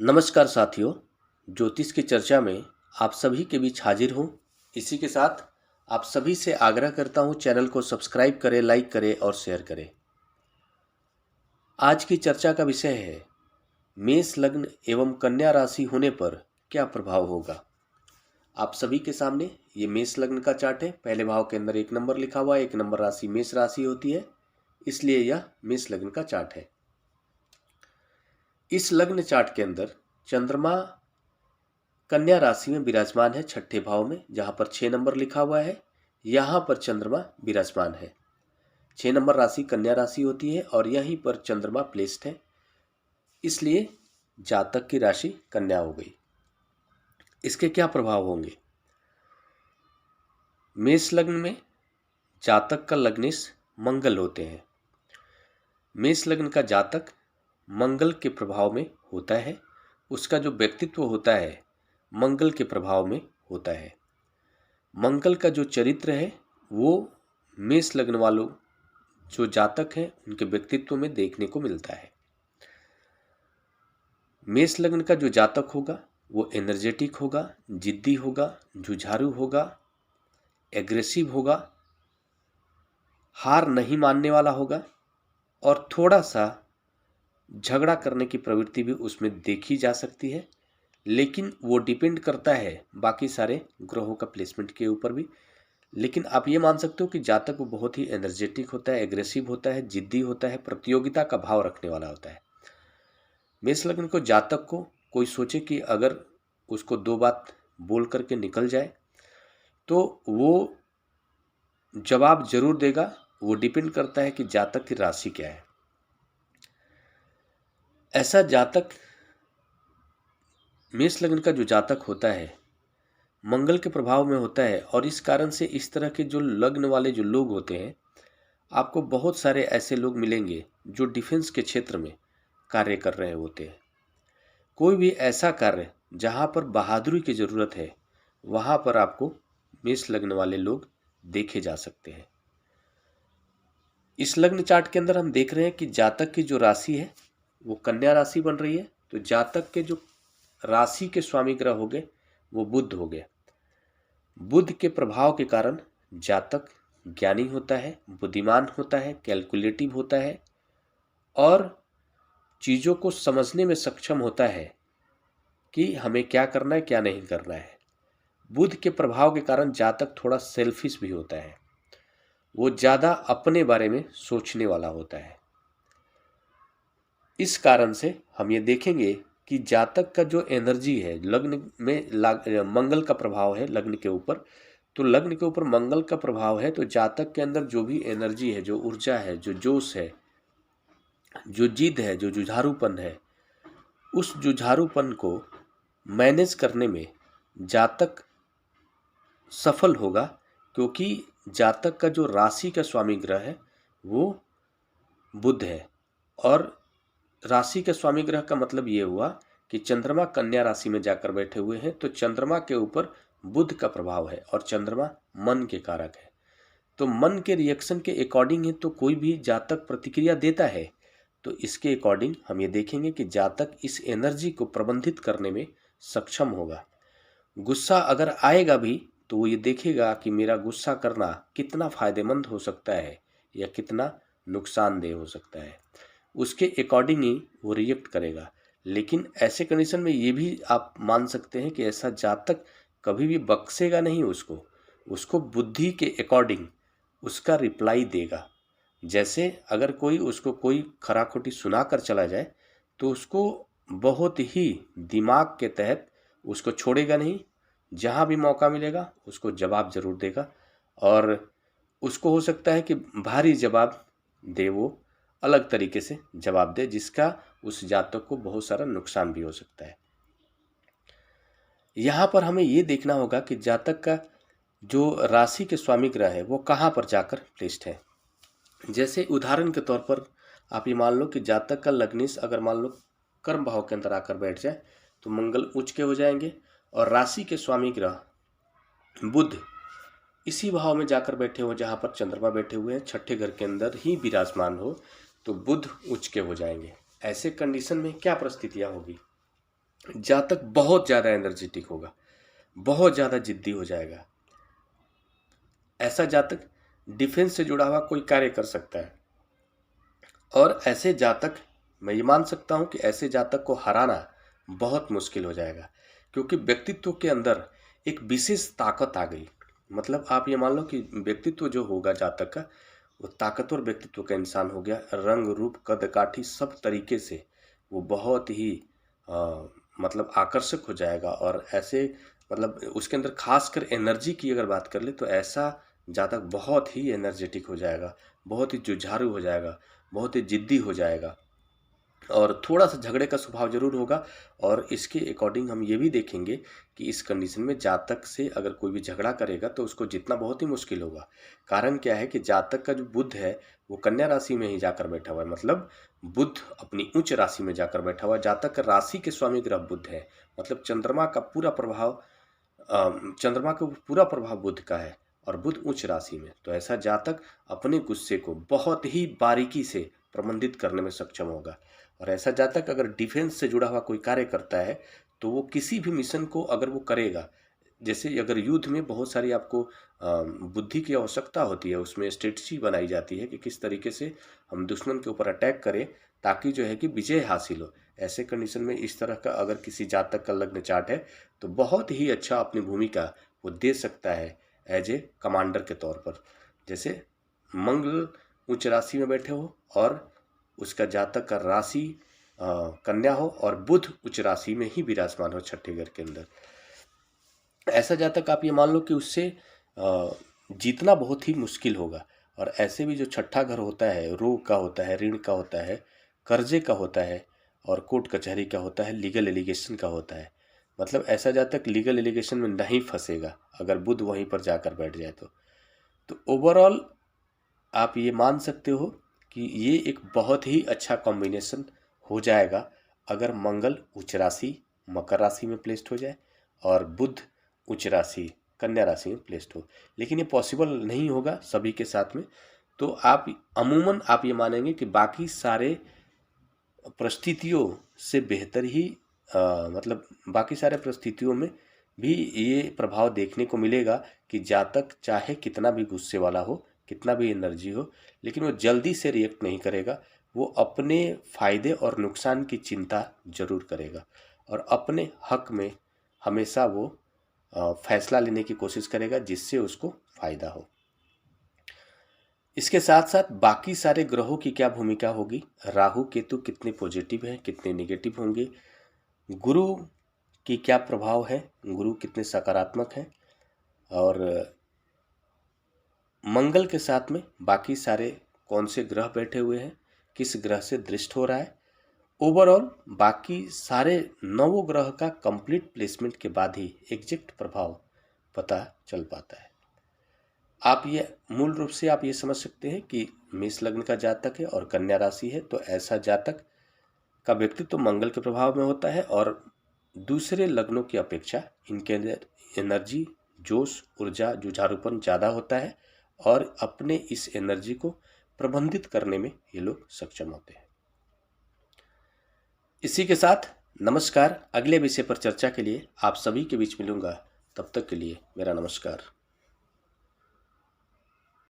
नमस्कार साथियों, ज्योतिष की चर्चा में आप सभी के बीच हाजिर हूँ। इसी के साथ आप सभी से आग्रह करता हूँ, चैनल को सब्सक्राइब करें, लाइक करें और शेयर करें। आज की चर्चा का विषय है मेष लग्न एवं कन्या राशि होने पर क्या प्रभाव होगा। आप सभी के सामने ये मेष लग्न का चार्ट है। पहले भाव के अंदर 1 नंबर लिखा हुआ है। 1 नंबर राशि मेष राशि होती है, इसलिए यह मेष लग्न का चार्ट है। इस लग्न चार्ट के अंदर चंद्रमा कन्या राशि में विराजमान है, छठे भाव में, जहां पर 6 नंबर लिखा हुआ है। यहां पर चंद्रमा विराजमान है। 6 नंबर राशि कन्या राशि होती है और यहीं पर चंद्रमा प्लेस्ड है, इसलिए जातक की राशि कन्या हो गई। इसके क्या प्रभाव होंगे। मेष लग्न में जातक का लग्नेश मंगल होते हैं। मेष लग्न का जातक मंगल के प्रभाव में होता है। उसका जो व्यक्तित्व होता है मंगल के प्रभाव में होता है। मंगल का जो चरित्र है वो मेष लग्न वालों जो जातक हैं उनके व्यक्तित्व में देखने को मिलता है। मेष लग्न का जो जातक होगा वो एनर्जेटिक होगा, जिद्दी होगा, जुझारू होगा, एग्रेसिव होगा, हार नहीं मानने वाला होगा और थोड़ा सा झगड़ा करने की प्रवृत्ति भी उसमें देखी जा सकती है। लेकिन वो डिपेंड करता है बाकी सारे ग्रहों का प्लेसमेंट के ऊपर भी। लेकिन आप ये मान सकते हो कि जातक वो बहुत ही एनर्जेटिक होता है, एग्रेसिव होता है, जिद्दी होता है, प्रतियोगिता का भाव रखने वाला होता है। मेष लग्न को जातक को कोई सोचे कि अगर उसको 2 बात बोल करके निकल जाए तो वो जवाब जरूर देगा। वो डिपेंड करता है कि जातक की राशि क्या है। ऐसा जातक, मेष लग्न का जो जातक होता है मंगल के प्रभाव में होता है और इस कारण से इस तरह के जो लग्न वाले जो लोग होते हैं, आपको बहुत सारे ऐसे लोग मिलेंगे जो डिफेंस के क्षेत्र में कार्य कर रहे होते हैं। कोई भी ऐसा कार्य जहां पर बहादुरी की ज़रूरत है वहां पर आपको मेष लग्न वाले लोग देखे जा सकते हैं। इस लग्न चार्ट के अंदर हम देख रहे हैं कि जातक की जो राशि है वो कन्या राशि बन रही है। तो जातक के जो राशि के स्वामी ग्रह हो गए वो बुध हो गए। बुध के प्रभाव के कारण जातक ज्ञानी होता है, बुद्धिमान होता है, कैलकुलेटिव होता है और चीज़ों को समझने में सक्षम होता है कि हमें क्या करना है, क्या नहीं करना है। बुध के प्रभाव के कारण जातक थोड़ा सेल्फिश भी होता है। वो ज़्यादा अपने बारे में सोचने वाला होता है। इस कारण से हम ये देखेंगे कि जातक का जो एनर्जी है, लग्न में मंगल का प्रभाव है लग्न के ऊपर, तो लग्न के ऊपर मंगल का प्रभाव है तो जातक के अंदर जो भी एनर्जी है, जो ऊर्जा है, जो जोश है, जो जिद है, जो जुझारूपन है, उस जुझारूपन को मैनेज करने में जातक सफल होगा। क्योंकि जातक का जो राशि का स्वामी ग्रह है वो बुध है और राशि के स्वामी ग्रह का मतलब ये हुआ कि चंद्रमा कन्या राशि में जाकर बैठे हुए हैं। तो चंद्रमा के ऊपर बुध का प्रभाव है और चंद्रमा मन के कारक है। तो मन के रिएक्शन के अकॉर्डिंग ही तो कोई भी जातक प्रतिक्रिया देता है। तो इसके अकॉर्डिंग हम ये देखेंगे कि जातक इस एनर्जी को प्रबंधित करने में सक्षम होगा। गुस्सा अगर आएगा भी तो वो ये देखेगा कि मेरा गुस्सा करना कितना फायदेमंद हो सकता है या कितना नुकसानदेह हो सकता है, उसके अकॉर्डिंग ही वो रिएक्ट करेगा। लेकिन ऐसे कंडीशन में ये भी आप मान सकते हैं कि ऐसा जातक कभी भी बख्शेगा नहीं उसको बुद्धि के अकॉर्डिंग उसका रिप्लाई देगा। जैसे अगर कोई उसको कोई खरा-खोटी सुना कर चला जाए तो उसको बहुत ही दिमाग के तहत उसको छोड़ेगा नहीं, जहाँ भी मौका मिलेगा उसको जवाब ज़रूर देगा और उसको हो सकता है कि भारी जवाब दे, वो अलग तरीके से जवाब दे जिसका उस जातक को बहुत सारा नुकसान भी हो सकता है। यहाँ पर हमें ये देखना होगा कि जातक का जो राशि के स्वामी ग्रह है वो कहाँ पर जाकर प्लेस्ड है। जैसे उदाहरण के तौर पर आप ये मान लो कि जातक का लग्नेश अगर मान लो कर्म भाव के अंदर आकर बैठ जाए तो मंगल उच्च के हो जाएंगे और राशि के स्वामी ग्रह बुध इसी भाव में जाकर बैठे हो जहाँ पर चंद्रमा बैठे हुए हैं, छठे घर के अंदर ही विराजमान हो तो बुध उच्च के हो जाएंगे। ऐसे कंडीशन में क्या परिस्थितियाँ होगी। जातक बहुत ज़्यादा एनर्जेटिक होगा, बहुत ज़्यादा जिद्दी हो जाएगा। ऐसा जातक डिफेंस से जुड़ा हुआ कोई कार्य कर सकता है, और ऐसे जातक, मैं ये मान सकता हूँ कि ऐसे जातक को हराना बहुत मुश्किल हो जाएगा, क्योंकि व्यक्तित्व के अंदर एक विशेष ताकत आ गई। मतलब आप ये मान लो कि व्यक्तित्व जो होगा जातक का, वो ताकतवर व्यक्तित्व का इंसान हो गया। रंग रूप कद काठी सब तरीके से वो बहुत ही मतलब आकर्षक हो जाएगा। और ऐसे मतलब उसके अंदर खासकर एनर्जी की अगर बात कर ले तो ऐसा जातक बहुत ही एनर्जेटिक हो जाएगा, बहुत ही जुझारू हो जाएगा, बहुत ही जिद्दी हो जाएगा, और थोड़ा सा झगड़े का स्वभाव जरूर होगा। और इसके अकॉर्डिंग हम ये भी देखेंगे कि इस कंडीशन में जातक से अगर कोई भी झगड़ा करेगा तो उसको जीतना बहुत ही मुश्किल होगा। कारण क्या है कि जातक का जो बुध है वो कन्या राशि में ही जाकर बैठा हुआ है। मतलब बुध अपनी उच्च राशि में जाकर बैठा हुआ है। जातक का राशि के स्वामी ग्रह बुध है। मतलब चंद्रमा का पूरा प्रभाव चंद्रमा का पूरा प्रभाव बुध का है, और बुध उच्च राशि में। तो ऐसा जातक अपने गुस्से को बहुत ही बारीकी से प्रबंधित करने में सक्षम होगा। और ऐसा जातक अगर डिफेंस से जुड़ा हुआ कोई कार्य करता है तो वो किसी भी मिशन को अगर वो करेगा, जैसे अगर युद्ध में बहुत सारी आपको बुद्धि की आवश्यकता होती है, उसमें स्ट्रेटजी बनाई जाती है कि किस तरीके से हम दुश्मन के ऊपर अटैक करें ताकि जो है कि विजय हासिल हो। ऐसे कंडीशन में इस तरह का अगर किसी जातक का लग्न चार्ट है तो बहुत ही अच्छा अपनी भूमिका वो दे सकता है एज ए कमांडर के तौर पर। जैसे मंगल उच्च राशि में बैठे हो और उसका जातक का राशि कन्या हो और बुध उच्च राशि में ही विराजमान हो छठे घर के अंदर। ऐसा जातक आप ये मान लो कि उससे जीतना बहुत ही मुश्किल होगा। और ऐसे भी जो छठा घर होता है, रोग का होता है, ऋण का होता है, कर्जे का होता है, और कोर्ट कचहरी का होता है, लीगल एलिगेशन का होता है। मतलब ऐसा जातक लीगल एलिगेशन में नहीं फंसेगा अगर बुध वहीं पर जाकर बैठ जाए तो ओवरऑल आप ये मान सकते हो कि ये एक बहुत ही अच्छा कॉम्बिनेशन हो जाएगा अगर मंगल उच्च राशि मकर राशि में प्लेस्ड हो जाए और बुध उच्च राशि कन्या राशि में प्लेस्ड हो। लेकिन ये पॉसिबल नहीं होगा सभी के साथ में। तो आप अमूमन आप ये मानेंगे कि बाकी सारे परिस्थितियों से बेहतर ही मतलब बाकी सारे परिस्थितियों में भी ये प्रभाव देखने को मिलेगा कि जातक चाहे कितना भी गुस्से वाला हो, कितना भी एनर्जी हो, लेकिन वो जल्दी से रिएक्ट नहीं करेगा। वो अपने फायदे और नुकसान की चिंता जरूर करेगा और अपने हक में हमेशा वो फैसला लेने की कोशिश करेगा जिससे उसको फायदा हो। इसके साथ साथ बाकी सारे ग्रहों की क्या भूमिका होगी, राहु केतु कितने पॉजिटिव हैं, कितने नेगेटिव होंगे, गुरु की क्या प्रभाव है, गुरु कितने सकारात्मक हैं, और मंगल के साथ में बाकी सारे कौन से ग्रह बैठे हुए हैं, किस ग्रह से दृष्ट हो रहा है, ओवरऑल बाकी सारे नवों ग्रह का कंप्लीट प्लेसमेंट के बाद ही एग्जैक्ट प्रभाव पता चल पाता है। आप ये मूल रूप से आप ये समझ सकते हैं कि मेष लग्न का जातक है और कन्या राशि है तो ऐसा जातक का व्यक्तित्व तो मंगल के प्रभाव में होता है और दूसरे लग्नों की अपेक्षा इनके अंदर एनर्जी, जोश, ऊर्जा, जुझारूपन ज़्यादा होता है और अपने इस एनर्जी को प्रबंधित करने में ये लोग सक्षम होते हैं। इसी के साथ नमस्कार। अगले विषय पर चर्चा के लिए आप सभी के बीच मिलूंगा। तब तक के लिए मेरा नमस्कार।